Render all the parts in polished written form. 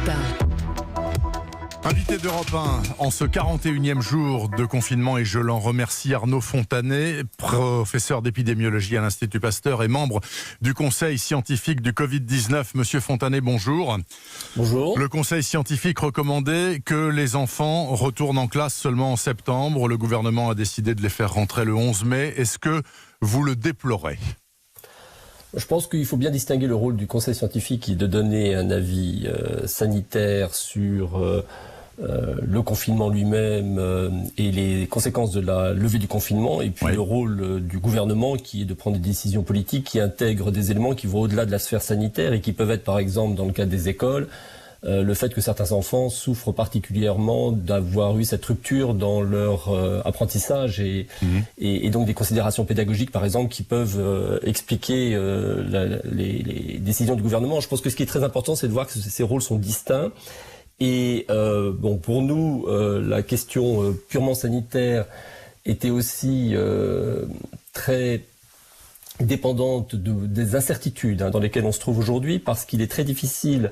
Europe 1. Invité d'Europe 1 en ce 41e jour de confinement, et je l'en remercie, Arnaud Fontanet, professeur d'épidémiologie à l'Institut Pasteur et membre du conseil scientifique du Covid-19. Monsieur Fontanet, bonjour. Bonjour. Le conseil scientifique recommandait que les enfants retournent en classe seulement en septembre. Le gouvernement a décidé de les faire rentrer le 11 mai. Est-ce que vous le déplorez ? Je pense qu'il faut bien distinguer le rôle du conseil scientifique qui est de donner un avis sanitaire sur le confinement lui-même et les conséquences de la levée du confinement, et puis le rôle du gouvernement qui est de prendre des décisions politiques qui intègrent des éléments qui vont au-delà de la sphère sanitaire et qui peuvent être, par exemple, dans le cadre des écoles, le fait que certains enfants souffrent particulièrement d'avoir eu cette rupture dans leur apprentissage et donc des considérations pédagogiques, par exemple, qui peuvent expliquer les décisions du gouvernement. Je pense que ce qui est très important, c'est de voir que ces rôles sont distincts. Et pour nous, la question purement sanitaire était aussi très dépendante des incertitudes dans lesquelles on se trouve aujourd'hui, parce qu'il est très difficile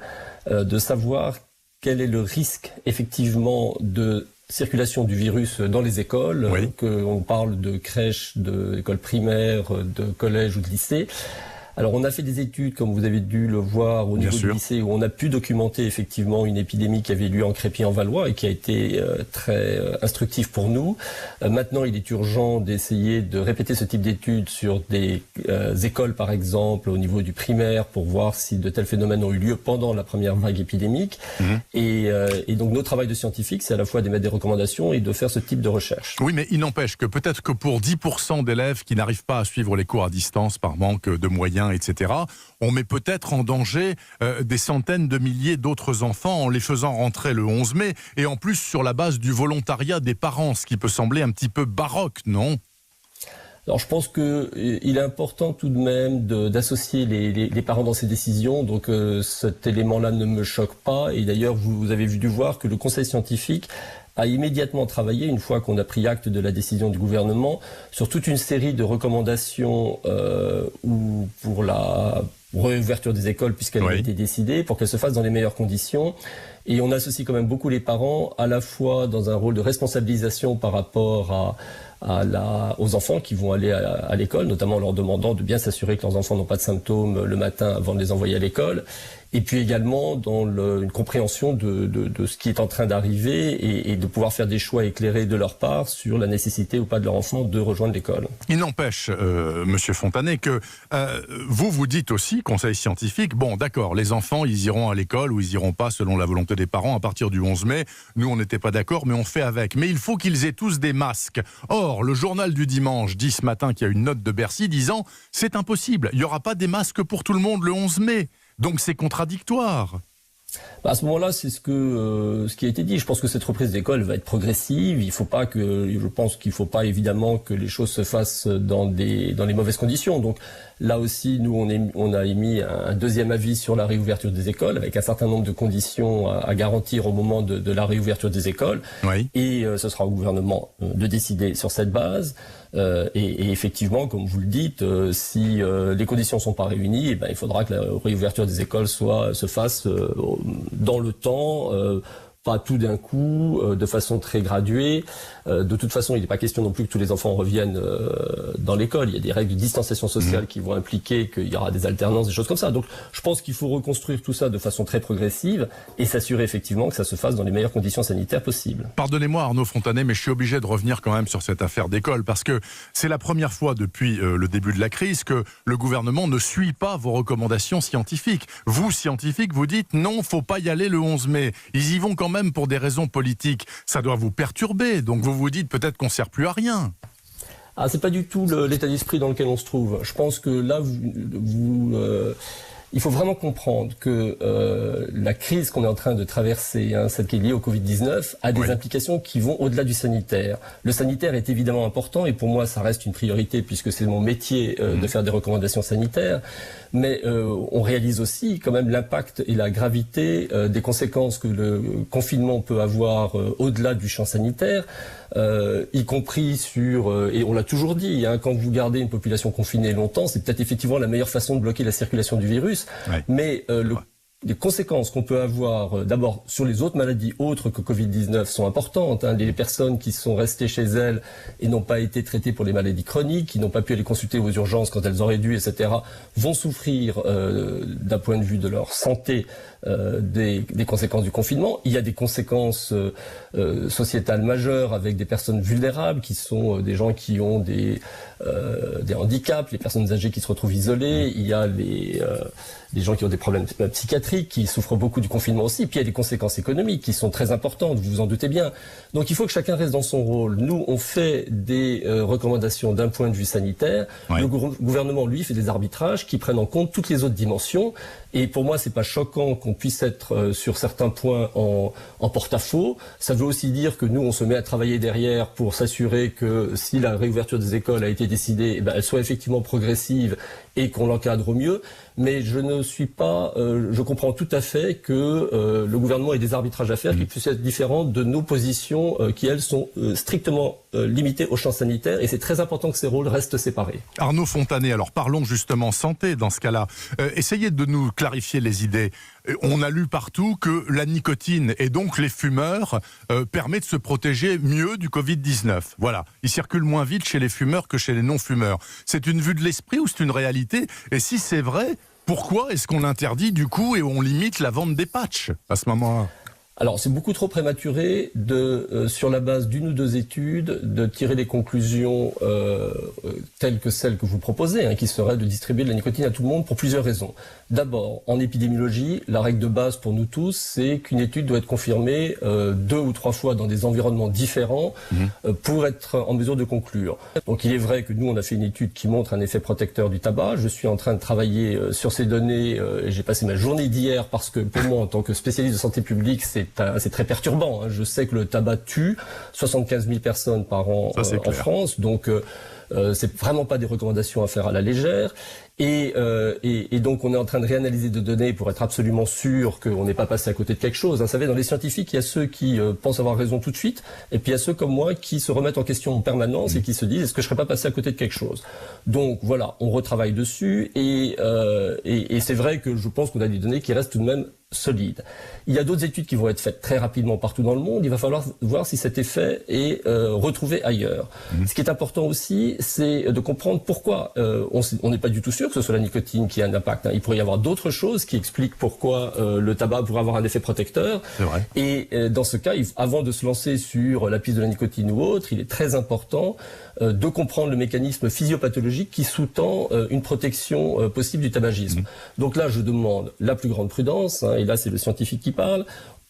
de savoir quel est le risque effectivement de circulation du virus dans les écoles, qu'on parle de crèches, d'écoles primaires, de collèges ou de lycées. Alors on a fait des études, comme vous avez dû le voir, au niveau du lycée, où on a pu documenter effectivement une épidémie qui avait lieu en Crépy-en-Valois et qui a été très instructive pour nous. Maintenant, il est urgent d'essayer de répéter ce type d'études sur des écoles, par exemple, au niveau du primaire, pour voir si de tels phénomènes ont eu lieu pendant la première vague épidémique. Et donc notre travail de scientifique, c'est à la fois d'émettre des recommandations et de faire ce type de recherche. Oui, mais il n'empêche que peut-être que pour 10% d'élèves qui n'arrivent pas à suivre les cours à distance par manque de moyens, etc., on met peut-être en danger des centaines de milliers d'autres enfants en les faisant rentrer le 11 mai, et en plus sur la base du volontariat des parents, ce qui peut sembler un petit peu baroque, non ? Alors je pense qu'il est important tout de même d'associer les parents dans ces décisions, donc cet élément-là ne me choque pas, et d'ailleurs vous avez dû voir que le conseil scientifique a immédiatement travaillé, une fois qu'on a pris acte de la décision du gouvernement, sur toute une série de recommandations pour la réouverture des écoles, puisqu'elle a été décidée, pour qu'elle se fasse dans les meilleures conditions. Et on associe quand même beaucoup les parents, à la fois dans un rôle de responsabilisation par rapport aux enfants qui vont aller à l'école, notamment en leur demandant de bien s'assurer que leurs enfants n'ont pas de symptômes le matin avant de les envoyer à l'école, et puis également dans une compréhension de ce qui est en train d'arriver et de pouvoir faire des choix éclairés de leur part sur la nécessité ou pas de leur enfant de rejoindre l'école. Il n'empêche, Monsieur Fontanet, que vous dites aussi, conseil scientifique, bon d'accord, les enfants ils iront à l'école ou ils iront pas selon la volonté des parents à partir du 11 mai, nous on n'était pas d'accord mais on fait avec, mais il faut qu'ils aient tous des masques. Or, le journal du dimanche dit ce matin qu'il y a une note de Bercy disant c'est impossible, il n'y aura pas des masques pour tout le monde le 11 mai. Donc c'est contradictoire. À ce moment-là, c'est ce qui a été dit. Je pense que cette reprise d'école va être progressive. Je pense qu'il ne faut pas évidemment que les choses se fassent dans les mauvaises conditions. Donc là aussi, nous, on a émis un deuxième avis sur la réouverture des écoles, avec un certain nombre de conditions à garantir au moment de la réouverture des écoles. Et ce sera au gouvernement de décider sur cette base. Et effectivement, comme vous le dites, si les conditions ne sont pas réunies, il faudra que la réouverture des écoles se fasse dans le temps, pas tout d'un coup, de façon très graduée. De toute façon, il n'est pas question non plus que tous les enfants reviennent dans l'école. Il y a des règles de distanciation sociale qui vont impliquer qu'il y aura des alternances, des choses comme ça. Donc je pense qu'il faut reconstruire tout ça de façon très progressive et s'assurer effectivement que ça se fasse dans les meilleures conditions sanitaires possibles. Pardonnez-moi Arnaud Fontanet, mais je suis obligé de revenir quand même sur cette affaire d'école, parce que c'est la première fois depuis le début de la crise que le gouvernement ne suit pas vos recommandations scientifiques. Vous, scientifiques, vous dites non, faut pas y aller le 11 mai. Ils y vont quand même pour des raisons politiques. Ça doit vous perturber, donc vous vous dites peut-être qu'on ne sert plus à rien. C'est pas du tout l'état d'esprit dans lequel on se trouve. Je pense que là, il faut vraiment comprendre que la crise qu'on est en train de traverser, celle qui est liée au Covid-19, a des implications qui vont au-delà du sanitaire. Le sanitaire est évidemment important et pour moi ça reste une priorité puisque c'est mon métier de faire des recommandations sanitaires. Mais on réalise aussi quand même l'impact et la gravité des conséquences que le confinement peut avoir au-delà du champ sanitaire, y compris sur, et on l'a toujours dit, quand vous gardez une population confinée longtemps, c'est peut-être effectivement la meilleure façon de bloquer la circulation du virus. Mais les conséquences qu'on peut avoir d'abord sur les autres maladies autres que Covid-19 sont importantes. Les personnes qui sont restées chez elles et n'ont pas été traitées pour les maladies chroniques, qui n'ont pas pu aller consulter aux urgences quand elles auraient dû, etc., vont souffrir d'un point de vue de leur santé des conséquences du confinement. Il y a des conséquences sociétales majeures avec des personnes vulnérables qui sont des gens qui ont des handicaps, les personnes âgées qui se retrouvent isolées. Il y a les gens qui ont des problèmes psychiatriques, qui souffrent beaucoup du confinement aussi. Puis il y a des conséquences économiques qui sont très importantes, vous vous en doutez bien. Donc il faut que chacun reste dans son rôle. Nous, on fait des recommandations d'un point de vue sanitaire. Ouais. Le gouvernement, lui, fait des arbitrages qui prennent en compte toutes les autres dimensions. Et pour moi, c'est pas choquant qu'on puisse être sur certains points en porte-à-faux. Ça veut aussi dire que nous, on se met à travailler derrière pour s'assurer que si la réouverture des écoles a été décidée, elle soit effectivement progressive et qu'on l'encadre au mieux. Mais je ne suis pas, je comprends tout à fait que le gouvernement ait des arbitrages à faire qui puissent être différents de nos positions qui, elles, sont strictement limitées au champ sanitaire. Et c'est très important que ces rôles restent séparés. Arnaud Fontanet, alors parlons justement santé dans ce cas-là. Essayez de nous clarifier les idées. On a lu partout que la nicotine et donc les fumeurs permet de se protéger mieux du Covid-19. Voilà, il circule moins vite chez les fumeurs que chez les non-fumeurs. C'est une vue de l'esprit ou c'est une réalité? Et si c'est vrai, pourquoi est-ce qu'on interdit du coup et on limite la vente des patchs à ce moment-là? Alors, c'est beaucoup trop prématuré sur la base d'une ou deux études, de tirer des conclusions telles que celles que vous proposez, qui serait de distribuer de la nicotine à tout le monde pour plusieurs raisons. D'abord, en épidémiologie, la règle de base pour nous tous, c'est qu'une étude doit être confirmée 2 ou 3 fois dans des environnements différents pour être en mesure de conclure. Donc, il est vrai que nous, on a fait une étude qui montre un effet protecteur du tabac. Je suis en train de travailler sur ces données et j'ai passé ma journée d'hier parce que pour moi, en tant que spécialiste de santé publique, c'est très perturbant. Je sais que le tabac tue 75 000 personnes par an en France, donc c'est vraiment pas des recommandations à faire à la légère. Et donc on est en train de réanalyser des données pour être absolument sûr qu'on n'est pas passé à côté de quelque chose. Vous savez, dans les scientifiques, il y a ceux qui pensent avoir raison tout de suite, et puis il y a ceux comme moi qui se remettent en question en permanence et qui se disent est-ce que je serais pas passé à côté de quelque chose. Donc voilà, on retravaille dessus et c'est vrai que je pense qu'on a des données qui restent tout de même solides. Il y a d'autres études qui vont être faites très rapidement partout dans le monde. Il va falloir voir si cet effet est retrouvé ailleurs. Ce qui est important aussi, c'est de comprendre pourquoi on n'est pas du tout sûr que ce soit la nicotine qui a un impact. Il pourrait y avoir d'autres choses qui expliquent pourquoi le tabac pourrait avoir un effet protecteur. C'est vrai. Et dans ce cas, avant de se lancer sur la piste de la nicotine ou autre, il est très important de comprendre le mécanisme physiopathologique qui sous-tend une protection possible du tabagisme. Donc là, je demande la plus grande prudence, et là c'est le scientifique qui parle.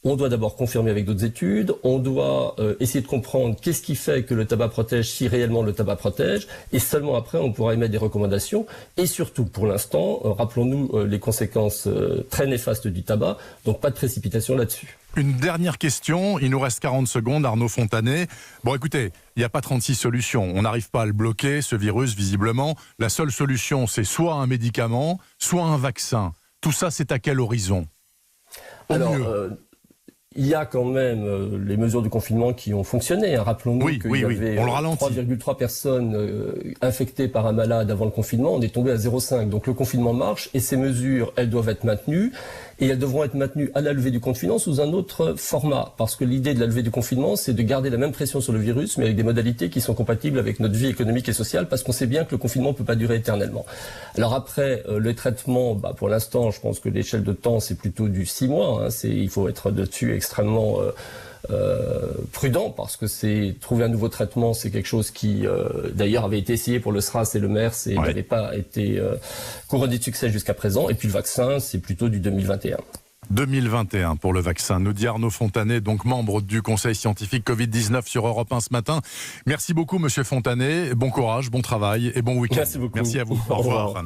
On doit d'abord confirmer avec d'autres études, on doit essayer de comprendre qu'est-ce qui fait que le tabac protège, si réellement le tabac protège, et seulement après on pourra émettre des recommandations. Et surtout, pour l'instant, rappelons-nous les conséquences très néfastes du tabac, donc pas de précipitation là-dessus. Une dernière question, il nous reste 40 secondes, Arnaud Fontanet. Bon écoutez, il n'y a pas 36 solutions, on n'arrive pas à le bloquer, ce virus, visiblement. La seule solution, c'est soit un médicament, soit un vaccin. Tout ça, c'est à quel horizon? Alors, il y a quand même les mesures de confinement qui ont fonctionné. Rappelons-nous qu'il y avait 3,3 personnes infectées par un malade avant le confinement. On est tombé à 0,5. Donc le confinement marche et ces mesures, elles doivent être maintenues. Et elles devront être maintenues à la levée du confinement sous un autre format. Parce que l'idée de la levée du confinement, c'est de garder la même pression sur le virus, mais avec des modalités qui sont compatibles avec notre vie économique et sociale, parce qu'on sait bien que le confinement ne peut pas durer éternellement. Alors après, le traitement, pour l'instant, je pense que l'échelle de temps, c'est plutôt du 6 mois. Il faut être dessus extrêmement prudent, parce que trouver un nouveau traitement, c'est quelque chose qui d'ailleurs avait été essayé pour le SRAS et le MERS et n'avait pas été couronné de succès jusqu'à présent. Et puis le vaccin, c'est plutôt du 2021. 2021 pour le vaccin, nous dit Arnaud Fontanet, donc membre du Conseil scientifique Covid-19 sur Europe 1 ce matin. Merci beaucoup Monsieur Fontanet, bon courage, bon travail et bon week-end. Merci beaucoup. Merci à vous, au revoir.